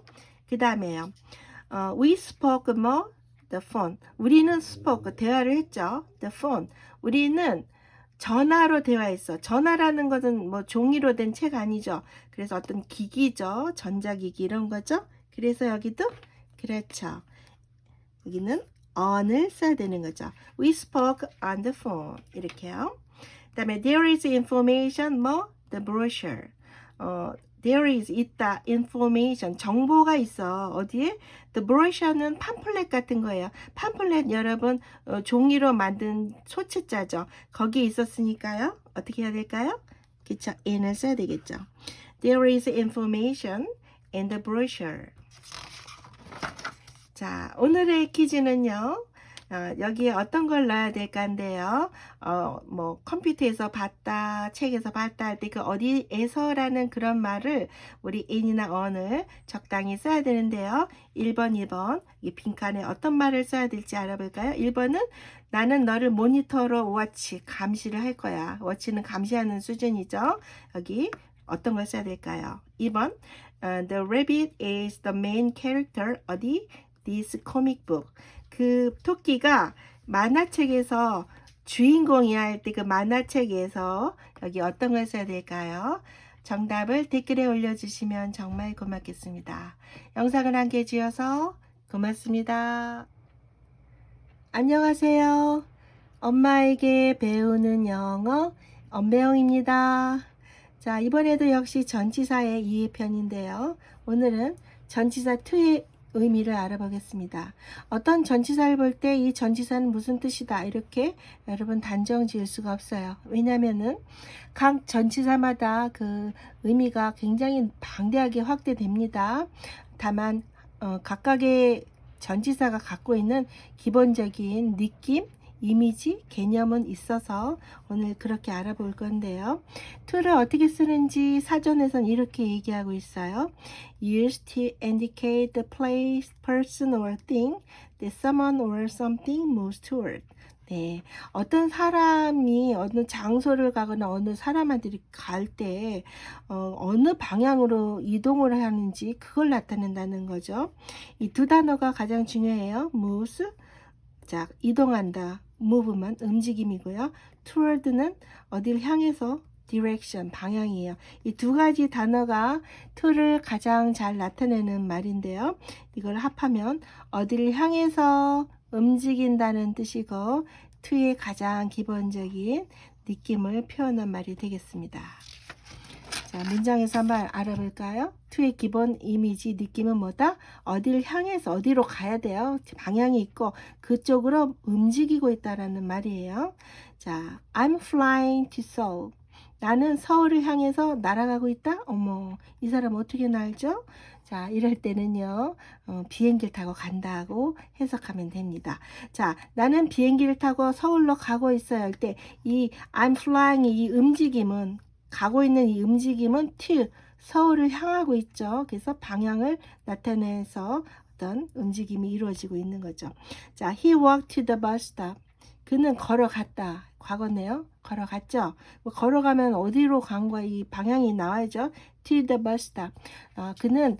그 다음에요. We spoke more the phone. 우리는 spoke 대화를 했죠. the phone. 우리는 전화로 대화했어. 전화라는 것은 뭐 종이로 된 책 아니죠. 그래서 어떤 기기죠. 전자기기 이런 거죠. 그래서 여기도 그렇죠. 여기는 on을 써야 되는 거죠. We spoke on the phone 이렇게요. 그 다음에 there is information 뭐 the brochure. there is 있다 information 정보가 있어. 어디에? the brochure는 팜플렛 같은 거예요. 팜플렛 여러분 종이로 만든 소체자죠. 거기에 있었으니까요. 어떻게 해야 될까요? 그쵸? in을 써야 되겠죠. there is information in the brochure. 자, 오늘의 퀴즈는요. 여기에 어떤 걸 넣어야 될까인데요. 뭐 컴퓨터에서 봤다, 책에서 봤다 할 때 그 어디에서라는 그런 말을 우리 in이나 on을 적당히 써야 되는데요. 1번, 2번 이 빈칸에 어떤 말을 써야 될지 알아볼까요? 1번은 나는 너를 모니터로 watch, 감시를 할 거야. watch는 감시하는 수준이죠. 여기 어떤 걸 써야 될까요? 2번 The rabbit is the main character 어디? This comic book. 그 토끼가 만화책에서 주인공이야 할 때 그 만화책에서 여기 어떤 걸 써야 될까요? 정답을 댓글에 올려주시면 정말 고맙겠습니다. 영상을 함께 해주셔서 고맙습니다. 안녕하세요. 엄마에게 배우는 영어 엄배영입니다. 자, 이번에도 역시 전치사의 2회 편인데요. 오늘은 전치사 to의 의미를 알아보겠습니다. 어떤 전치사를 볼 때 이 전치사는 무슨 뜻이다 이렇게 여러분 단정 지을 수가 없어요. 왜냐면은 각 전치사마다 그 의미가 굉장히 방대하게 확대됩니다. 다만 각각의 전치사가 갖고 있는 기본적인 느낌, 이미지, 개념은 있어서 오늘 그렇게 알아볼 건데요. to를 어떻게 쓰는지 사전에선 이렇게 얘기하고 있어요. Used to indicate the place, person or thing that someone or something moves toward. 네, 어떤 사람이 어느 장소를 가거나 어느 사람한테 갈 때 어느 방향으로 이동을 하는지 그걸 나타낸다는 거죠. 이 두 단어가 가장 중요해요. moves, 자, 이동한다. move만 움직임이고요. toward는 어딜 향해서 direction, 방향이에요. 이 두 가지 단어가 to를 가장 잘 나타내는 말인데요. 이걸 합하면 어딜 향해서 움직인다는 뜻이고 to의 가장 기본적인 느낌을 표현한 말이 되겠습니다. 자, 문장에서 한번 알아볼까요? to의 기본 이미지, 느낌은 뭐다? 어딜 향해서 어디로 가야 돼요? 방향이 있고 그쪽으로 움직이고 있다라는 말이에요. 자, I'm flying to Seoul. 나는 서울을 향해서 날아가고 있다? 어머, 이 사람 어떻게 날죠? 자, 이럴 때는요, 비행기를 타고 간다고 해석하면 됩니다. 자, 나는 비행기를 타고 서울로 가고 있어요 할 때 이 I'm flying 이 움직임은 가고 있는 이 움직임은 to 서울을 향하고 있죠. 그래서 방향을 나타내서 어떤 움직임이 이루어지고 있는 거죠. 자, he walked to the bus stop. 그는 걸어갔다. 과거네요. 걸어갔죠. 걸어가면 어디로 간 거야? 이 방향이 나와야죠. to the bus stop. 그는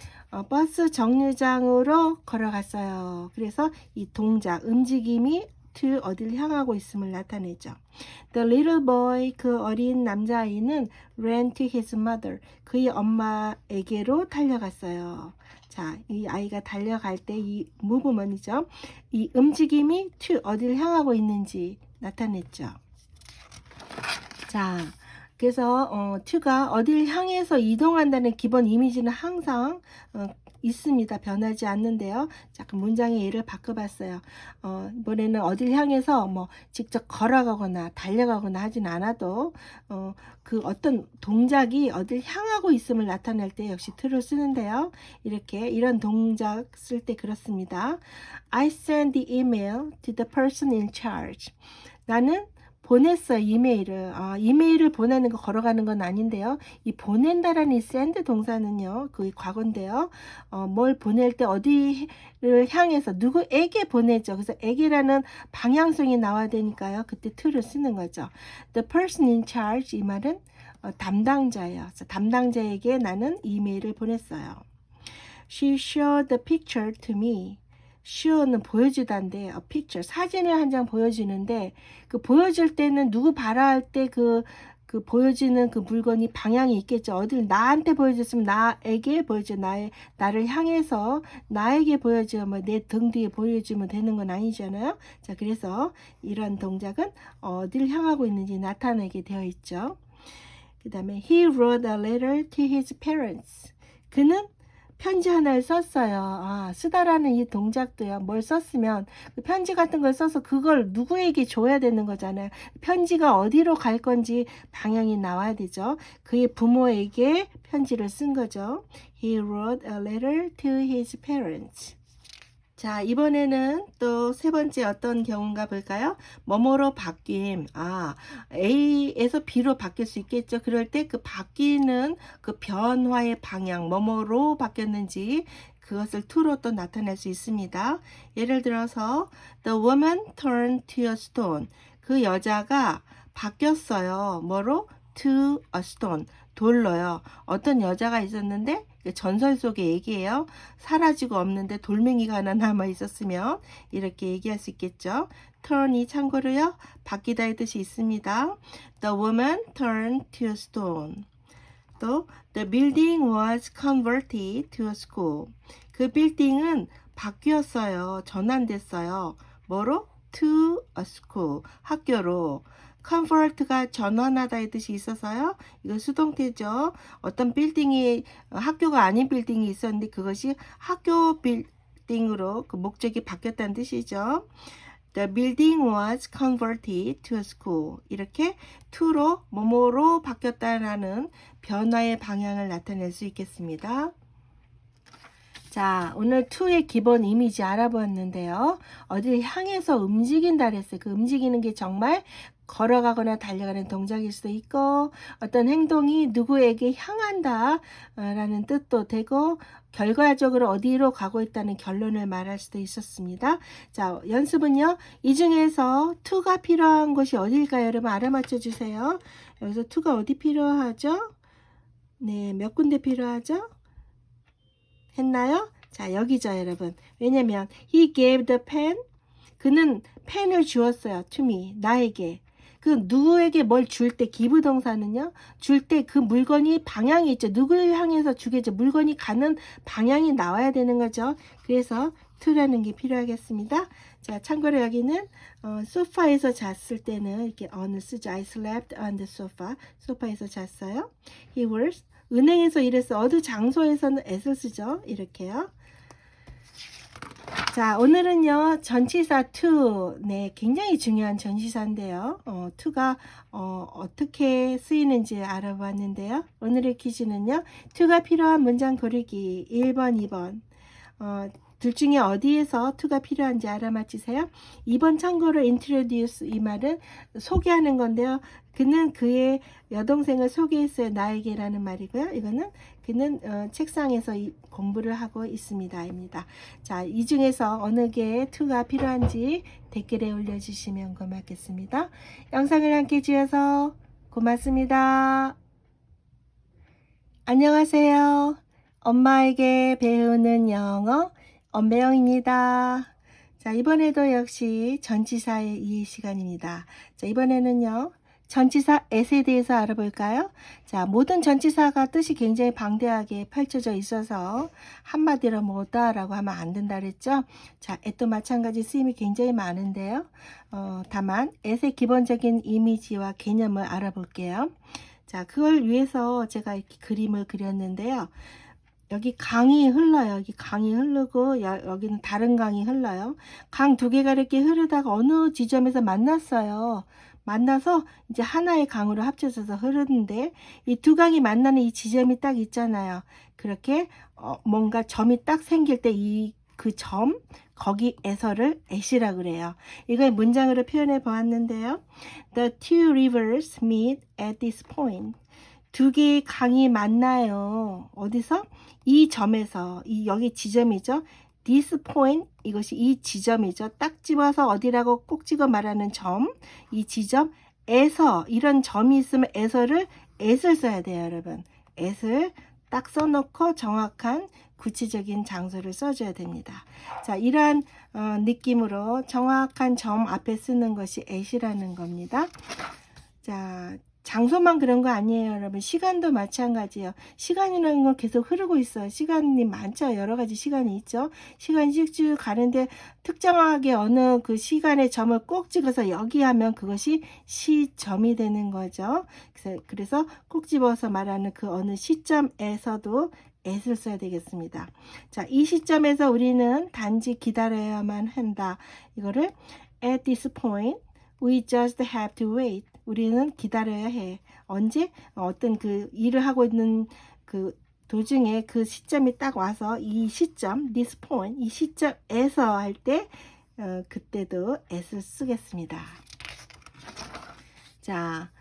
버스 정류장으로 걸어갔어요. 그래서 이 동작, 움직임이 to 어딜 향하고 있음을 나타내죠. The little boy, 그 어린 남자아이는 ran to his mother. 그의 엄마에게로 달려갔어요. 자, 이 아이가 달려갈 때 이 movement이죠. 이 움직임이 to 어딜 향하고 있는지 나타냈죠. 자, 그래서 to가 어딜 향해서 이동한다는 기본 이미지는 항상 있습니다. 변하지 않는데요. 자, 그 문장의 예를 바꿔봤어요. 이번에는 어딜 향해서 뭐 직접 걸어가거나 달려가거나 하진 않아도 그 어떤 동작이 어딜 향하고 있음을 나타낼 때 역시 to를 쓰는데요. 이런 동작 쓸 때 그렇습니다. I sent the email to the person in charge. 나는 보냈어요. 이메일을. 이메일을 보내는 거 걸어가는 건 아닌데요. 이 보낸다라는 이 send 동사는요. 그 과거인데요. 뭘 보낼 때 어디를 향해서 누구에게 보내죠. 그래서 에게라는 방향성이 나와야 되니까요. 그때 to를 쓰는 거죠. The person in charge 이 말은 담당자예요. 그래서 담당자에게 나는 이메일을 보냈어요. She showed the picture to me. show는 보여주다인데 picture 사진을 한 장 보여주는데 그 보여줄 때는 누구 봐라 할 때 그 보여지는 그 물건이 방향이 있겠죠. 어딜 나한테 보여줬으면 나에게 보여줘. 나를 향해서 나에게 보여줘. 뭐 내 등 뒤에 보여주면 되는 건 아니잖아요. 자, 그래서 이런 동작은 어딜 향하고 있는지 나타내게 되어 있죠. 그 다음에 he wrote a letter to his parents. 그는 편지 하나를 썼어요. 쓰다라는 이 동작도요. 뭘 썼으면 그 편지 같은 걸 써서 그걸 누구에게 줘야 되는 거잖아요. 편지가 어디로 갈 건지 방향이 나와야 되죠. 그의 부모에게 편지를 쓴 거죠. He wrote a letter to his parents. 자, 이번에는 또 세 번째 어떤 경우인가 볼까요? 뭐뭐로 바뀜. A에서 B로 바뀔 수 있겠죠. 그럴 때 그 바뀌는 그 변화의 방향, 뭐뭐로 바뀌었는지 그것을 to로 또 나타낼 수 있습니다. 예를 들어서 The woman turned to a stone. 그 여자가 바뀌었어요. 뭐로? To a stone. 돌로요. 어떤 여자가 있었는데 전설 속의 얘기예요. 사라지고 없는데 돌멩이가 하나 남아 있었으면 이렇게 얘기할 수 있겠죠. turn이 참고로요. 바뀌다의 뜻이 있습니다. The woman turned to a stone. 또 the building was converted to a school. 그 빌딩은 바뀌었어요. 전환됐어요. 뭐로? to a school. 학교로. convert가 전환하다의 뜻이 있어서요. 이거 수동태죠. 어떤 빌딩이 학교가 아닌 빌딩이 있었는데 그것이 학교 빌딩으로 그 목적이 바뀌었다는 뜻이죠. The building was converted to a school. 이렇게 to로 뭐뭐로 바뀌었다라는 변화의 방향을 나타낼 수 있겠습니다. 자, 오늘 to의 기본 이미지 알아보았는데요. 어디를 향해서 움직인다 그랬어요. 그 움직이는 게 정말 걸어가거나 달려가는 동작일 수도 있고 어떤 행동이 누구에게 향한다 라는 뜻도 되고 결과적으로 어디로 가고 있다는 결론을 말할 수도 있었습니다. 자, 연습은요. 이 중에서 to가 필요한 곳이 어딜까요? 여러분 알아맞혀 주세요. 여기서 to가 어디 필요하죠? 네, 몇 군데 필요하죠? 했나요? 자, 여기죠, 여러분. 왜냐면 he gave the pen. 그는 펜을 주었어요. to me. 나에게. 그 누구에게 뭘 줄 때 기부 동사는요. 줄 때 그 물건이 방향이 있죠. 누구를 향해서 주겠죠. 물건이 가는 방향이 나와야 되는 거죠. 그래서 to라는 게 필요하겠습니다. 자, 참고로 여기는 소파에서 잤을 때는 이렇게 on을 쓰죠. I slept on the sofa. 소파에서 잤어요. He was 은행에서 일했어. 어느 장소에서는 at을 쓰죠. 이렇게요. 자, 오늘은요, 전치사 to, 네, 굉장히 중요한 전치사인데요. to가, 어떻게 쓰이는지 알아봤는데요. 오늘의 퀴즈는요, to가 필요한 문장 고르기 1번, 2번. 둘 중에 어디에서 to가 필요한지 알아맞히세요. 2번 참고로 introduce 이 말은 소개하는 건데요. 그는 그의 여동생을 소개했어요. 나에게라는 말이고요. 이거는 그는 책상에서 공부를 하고 있습니다. 입니다. 자, 이 중에서 어느 게 to가 필요한지 댓글에 올려주시면 고맙겠습니다. 영상을 함께 주셔서 고맙습니다. 안녕하세요. 엄마에게 배우는 영어 엄배영입니다. 자, 이번에도 역시 전치사의 이해 시간입니다. 자, 이번에는요. 전치사 at에 대해서 알아볼까요? 자, 모든 전치사가 뜻이 굉장히 방대하게 펼쳐져 있어서 한마디로 뭐다라고 하면 안 된다 그랬죠? 자, at도 마찬가지 쓰임이 굉장히 많은데요. 다만 at의 기본적인 이미지와 개념을 알아볼게요. 자, 그걸 위해서 제가 이렇게 그림을 그렸는데요. 여기 강이 흘러요. 여기 강이 흐르고 여기는 다른 강이 흘러요. 강 두 개가 이렇게 흐르다가 어느 지점에서 만났어요. 만나서 이제 하나의 강으로 합쳐져서 흐르는데 이 두 강이 만나는 이 지점이 딱 있잖아요. 그렇게 뭔가 점이 딱 생길 때 그 점 거기에서를 at이라고 그래요. 이걸 문장으로 표현해 보았는데요. The two rivers meet at this point. 두 개의 강이 만나요. 어디서? 이 점에서. 여기 지점이죠. This point, 이것이 이 지점이죠. 딱 집어서 어디라고 꼭 찍어 말하는 점. 이 지점에서, 이런 점이 있으면 에서를 at을 써야 돼요, 여러분. at을 딱 써놓고 정확한 구체적인 장소를 써줘야 됩니다. 자, 이러한 느낌으로 정확한 점 앞에 쓰는 것이 at이라는 겁니다. 자, 장소만 그런 거 아니에요, 여러분. 시간도 마찬가지예요. 시간이라는 건 계속 흐르고 있어요. 시간이 많죠. 여러 가지 시간이 있죠. 시간이 쭉쭉 가는데 특정하게 어느 그 시간의 점을 꼭 찍어서 여기 하면 그것이 시점이 되는 거죠. 그래서 꼭 집어서 말하는 그 어느 시점에서도 at을 써야 되겠습니다. 자, 이 시점에서 우리는 단지 기다려야만 한다. 이거를 at this point, we just have to wait. 우리는 기다려야 해. 언제? 어떤 그 일을 하고 있는 그 도중에 그 시점이 딱 와서 이 시점, this point, 이 시점에서 할 때 그때도 at을 쓰겠습니다. 자,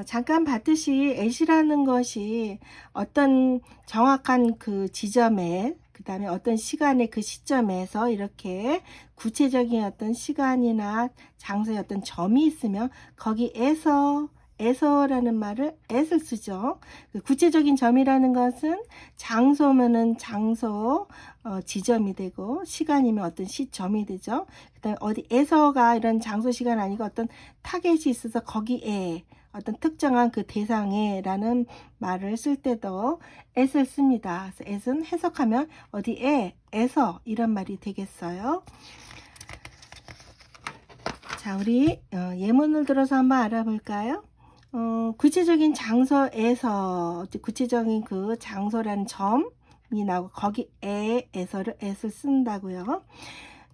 잠깐 봤듯이 at이라는 것이 어떤 정확한 그 지점에 그 다음에 어떤 시간의 그 시점에서 이렇게 구체적인 어떤 시간이나 장소의 어떤 점이 있으면 거기에서라는 말을 at을 쓰죠. 그 구체적인 점이라는 것은 장소면은 장소 지점이 되고 시간이면 어떤 시점이 되죠. 그다음에 어디에서가 이런 장소 시간 아니고 어떤 타겟이 있어서 거기에 어떤 특정한 그 대상에 라는 말을 쓸 때도 at을 씁니다. 그래서 at은 해석하면 어디에, 에서 이런 말이 되겠어요. 자, 우리 예문을 들어서 한번 알아볼까요? 구체적인 장소에서, 구체적인 그 장소라는 점이 나오고 거기에서를 s를 쓴다고요.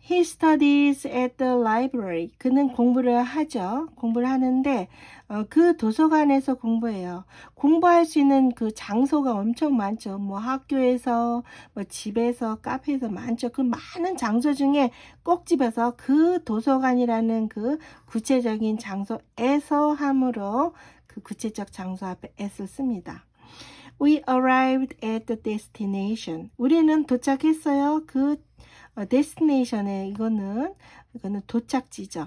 He studies at the library. 그는 공부를 하죠. 공부를 하는데 그 도서관에서 공부해요. 공부할 수 있는 그 장소가 엄청 많죠. 뭐 학교에서, 뭐 집에서, 카페에서 많죠. 그 많은 장소 중에 꼭 집어서 그 도서관이라는 그 구체적인 장소에서 함으로 그 구체적 장소 앞에 s를 씁니다. We arrived at the destination. 우리는 도착했어요. 그 destination에 이거는 도착지죠.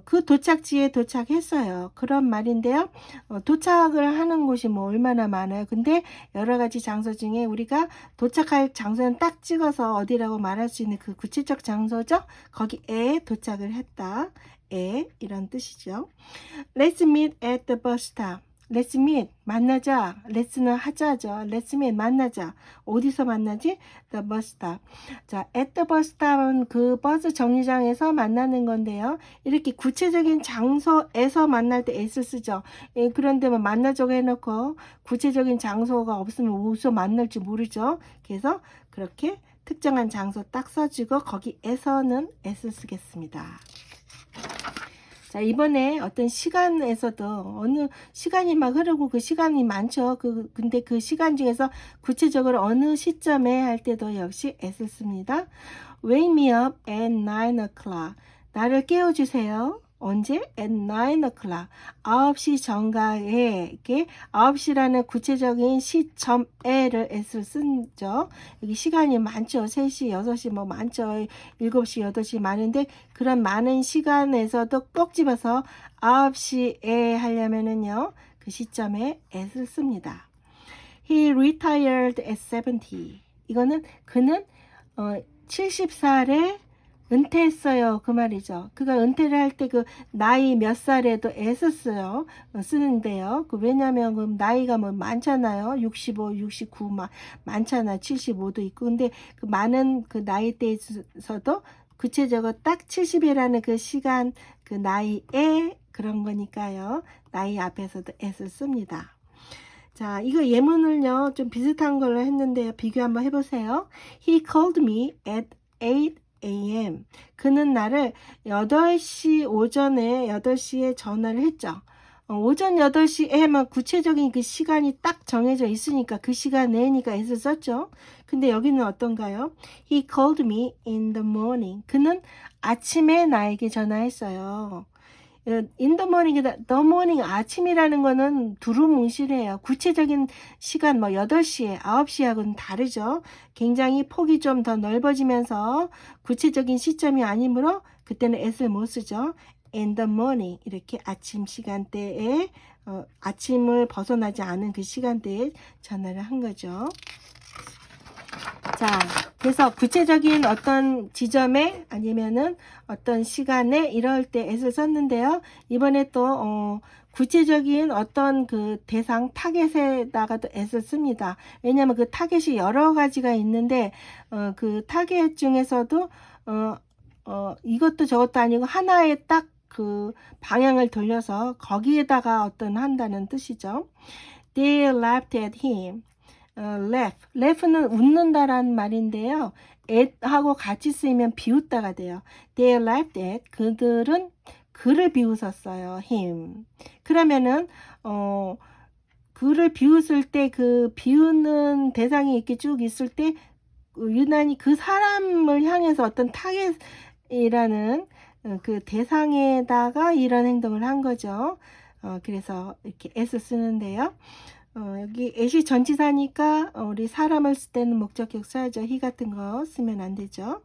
그 도착지에 도착했어요. 그런 말인데요. 도착을 하는 곳이 뭐 얼마나 많아요. 근데 여러 가지 장소 중에 우리가 도착할 장소는 딱 찍어서 어디라고 말할 수 있는 그 구체적 장소죠. 거기에 도착을 했다. 이런 뜻이죠. Let's meet at the bus stop. Let's meet, 만나자. Let's는 하자죠. Let's meet, 만나자. 어디서 만나지? The bus stop. 자, at the bus stop은 그 버스 정류장에서 만나는 건데요. 이렇게 구체적인 장소에서 만날 때 s 쓰죠. 그런데 뭐 만나자고 해놓고 구체적인 장소가 없으면 어디서 만날지 모르죠. 그래서 그렇게 특정한 장소 딱 써주고 거기에서는 s 쓰겠습니다. 자, 이번에 어떤 시간에서도 어느 시간이 막 흐르고 그 시간이 많죠. 근데 그 시간 중에서 구체적으로 어느 시점에 할 때도 역시 s 씁니다. Wake me up at 9 o'clock. 나를 깨워주세요. 언제? At 9 o'clock. 9시 정각에, 이렇게 9시라는 구체적인 시점에를 s를 쓰죠. 여기 시간이 많죠. 3시, 6시 뭐 많죠. 7시, 8시 많은데 그런 많은 시간에서도 꼭 집어서 9시에 하려면은요. 그 시점에 s를 씁니다. He retired at 70. 이거는 그는 70살에 은퇴했어요. 그 말이죠. 그가 은퇴를 할 때 그 나이 몇 살에도 s 써요. 쓰는데요. 왜냐면 그 나이가 뭐 많잖아요. 65, 69 많잖아. 75도 있고. 근데 그 많은 그 나이대에서도 구체적으로 딱 70이라는 그 시간, 그 나이에 그런 거니까요. 나이 앞에서도 s 씁니다. 자, 이거 예문을요. 좀 비슷한 걸로 했는데요. 비교 한번 해보세요. He called me at 8 a.m. 그는 나를 8시 오전에 8시에 전화를 했죠. 오전 8시에만 구체적인 그 시간이 딱 정해져 있으니까 그 시간 내니까 s 썼죠. 근데 여기는 어떤가요? He called me in the morning. 그는 아침에 나에게 전화했어요. in the morning이다. the morning 아침이라는 거는 두루뭉실해요. 구체적인 시간 뭐 8시에 9시하고는 다르죠. 굉장히 폭이 좀 더 넓어지면서 구체적인 시점이 아니므로 그때는 s를 못 쓰죠. in the morning 이렇게 아침 시간대에 아침을 벗어나지 않은 그 시간대에 전화를 한 거죠. 자, 그래서 구체적인 어떤 지점에 아니면은 어떤 시간에 이럴 때 s를 썼는데요. 이번에 또 구체적인 어떤 그 대상 타겟에다가도 s를 씁니다. 왜냐하면 그 타겟이 여러 가지가 있는데 그 타겟 중에서도 이것도 저것도 아니고 하나에 딱 그 방향을 돌려서 거기에다가 어떤 한다는 뜻이죠. They laughed at him. laugh는 웃는다라는 말인데요. at 하고 같이 쓰이면 비웃다가 돼요. They laughed at. 그들은 그를 비웃었어요. him. 그러면은 그를 비웃을 때 그 비웃는 대상이 이렇게 쭉 있을 때 유난히 그 사람을 향해서 어떤 타겟이라는 그 대상에다가 이런 행동을 한 거죠. 그래서 이렇게 s 쓰는데요. 여기 at이 전치사니까 우리 사람을 쓸 때는 목적격 써야죠. he 같은 거 쓰면 안 되죠.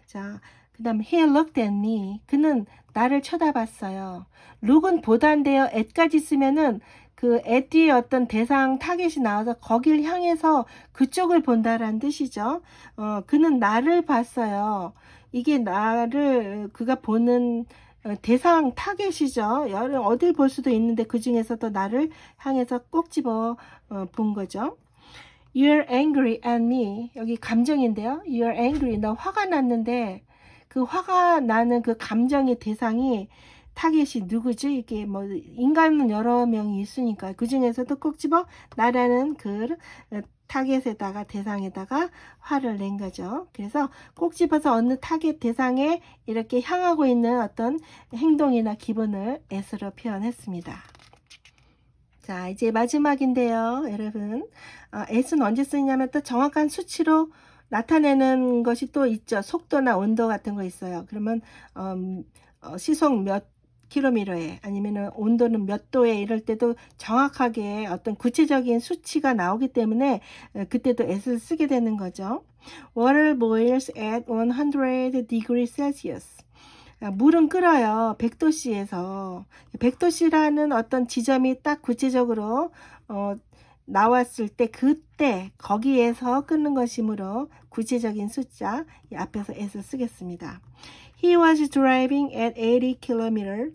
자, 그 다음에 he looked at me. 그는 나를 쳐다봤어요. look은 보다인데요. at까지 쓰면은 그 at 뒤에 어떤 대상 타겟이 나와서 거길 향해서 그쪽을 본다라는 뜻이죠. 그는 나를 봤어요. 이게 나를 그가 보는 대상 타겟이죠. 어딜 볼 수도 있는데 그 중에서도 나를 향해서 꼭 집어 본 거죠. You're angry at me. 여기 감정인데요. You're angry. 너 화가 났는데 그 화가 나는 그 감정의 대상이 타겟이 누구지? 이게 뭐 인간은 여러 명이 있으니까 그 중에서도 꼭 집어 나라는 그 타겟에다가 대상에다가 화를 낸 거죠. 그래서 꼭 집어서 어느 타겟 대상에 이렇게 향하고 있는 어떤 행동이나 기분을 s로 표현했습니다. 자, 이제 마지막인데요, 여러분. s는 언제 쓰냐면 또 정확한 수치로 나타내는 것이 또 있죠. 속도나 온도 같은 거 있어요. 그러면 시속 몇 킬로미터에 아니면은 온도는 몇 도에 이럴 때도 정확하게 어떤 구체적인 수치가 나오기 때문에 그때도 s를 쓰게 되는 거죠. Water boils at 100 degrees Celsius. 물은 끓어요. 100도씨에서. 100도씨라는 어떤 지점이 딱 구체적으로 나왔을 때 그때 거기에서 끓는 것이므로 구체적인 숫자 앞에서 s 쓰겠습니다. He was driving at 80 km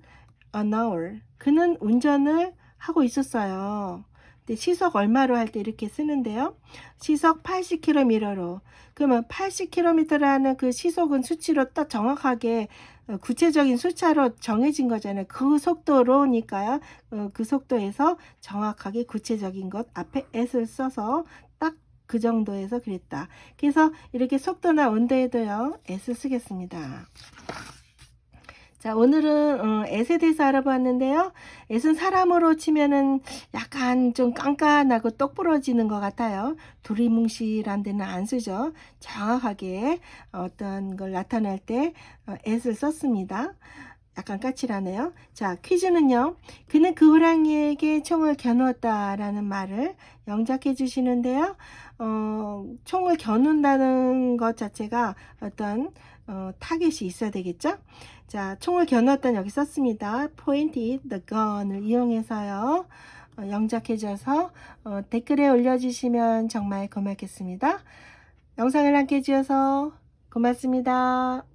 an hour. 그는 운전을 하고 있었어요. 근데 시속 얼마로 할 때 이렇게 쓰는데요. 시속 80km로. 그러면 80km라는 그 시속은 수치로 딱 정확하게 구체적인 숫자로 정해진 거잖아요. 그 속도로니까요. 그 속도에서 정확하게 구체적인 것 앞에 s를 써서 딱 그 정도에서 그랬다. 그래서 이렇게 속도나 온도에도요. s 쓰겠습니다. 자, 오늘은 s에 대해서 알아보았는데요. s는 사람으로 치면은 약간 좀 깐깐하고 똑부러지는 것 같아요. 두리뭉실한 데는 안 쓰죠. 정확하게 어떤 걸 나타낼 때 s를 썼습니다. 약간 까칠하네요. 자, 퀴즈는요. 그는 그 호랑이에게 총을 겨누었다라는 말을 영작해 주시는데요. 총을 겨눈다는 것 자체가 어떤 타겟이 있어야 되겠죠? 자, 총을 겨누었다는 여기 썼습니다. pointed the gun을 이용해서요. 영작해줘서 댓글에 올려주시면 정말 고맙겠습니다. 영상을 함께 해주셔서 고맙습니다.